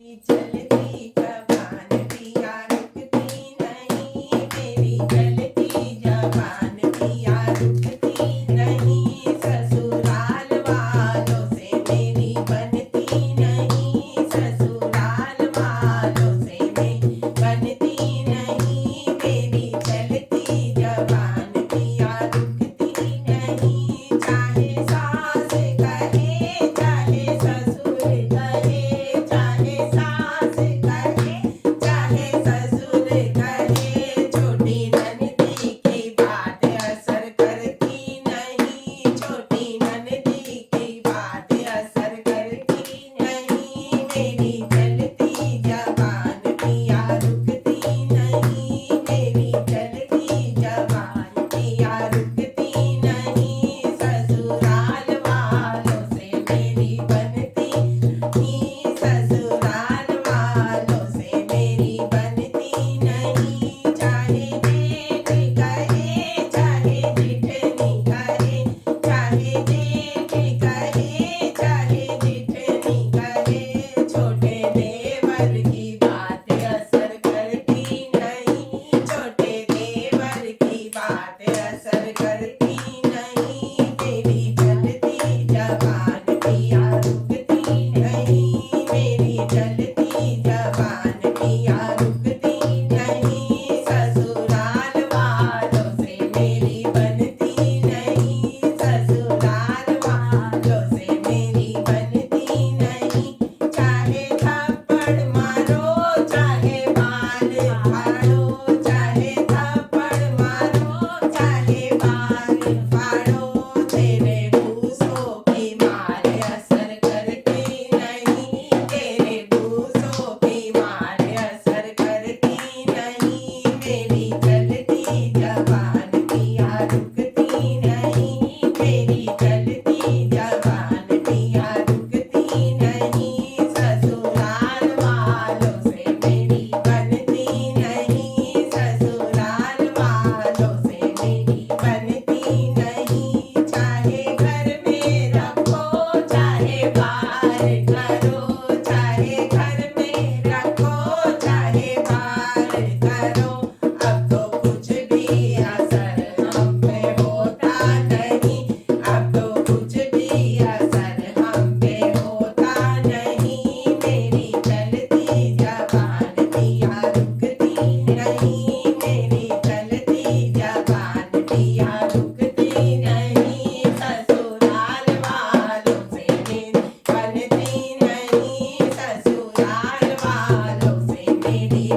चलती जबान पिया रुकती नहीं, मेरी चलती जबान पिया रुकती नहीं, ससुराल वालों से मेरी बनती नहीं, ससुराल वालों से मेरी बनती नहीं, मेरी चलती जबान पिया रुकती नहीं, चाहे सास कहे चाहे ससुर कहे, चाहे सास कहे चाहे ससुर कहे, छोटी ननदी की बात असर करती नहीं, छोटी ननदी की बात असर करती नहीं, मेरी चलती जबान पिया रुकती नहीं, मेरी चलती जबान पिया रुकती नहीं, ससुराल वालों से मेरी बनती नहीं, ससुराल वालों से मेरी बनती नहीं, चाहे जेठ कहे चाहे जेठनी कहे, चाहे जेठ कहे चाहे जेठनी कहे, छोटे देवर की बात असर करती नहीं, छोटे देवर की बात असर करती नहीं, मेरी चलती जबान पिया रुकती नहीं, मेरी चलती जबान पिया रुकती नहीं, ससुराल वालों से मेरी बनती नहीं, ससुराल वालों से मेरी बनती नहीं, चाहे थप्पड़ मारो चाहे बाल फाड़ो, चाहे थप्पड़ मारो चाहे बाल फाड़ो, तेरे बूसों की मार असर करती नहीं, तेरे बूसों की मार असर करती नहीं, मेरी चलती जबान पिया रुकती नहीं, मेरी चलती जबान पिया रुकती नहीं, ससुराल वालों से मेरी बनती नहीं, ससुराल वालों से मेरी बनती नहीं, चाहे घर में रखो चाहे बाहर करो, चाहे घर में रखो चाहे बाहर करो, अब तो कुछ भी असर हम पे होता नहीं, अब तो कुछ भी असर हम पे होता नहीं, मेरी चलती जबान पिया रुकती नहीं, मेरी चलती जबान पिया रुकती नहीं, ससुराल वालों से मेरी बनती नहीं, ससुराल वालों से मेरी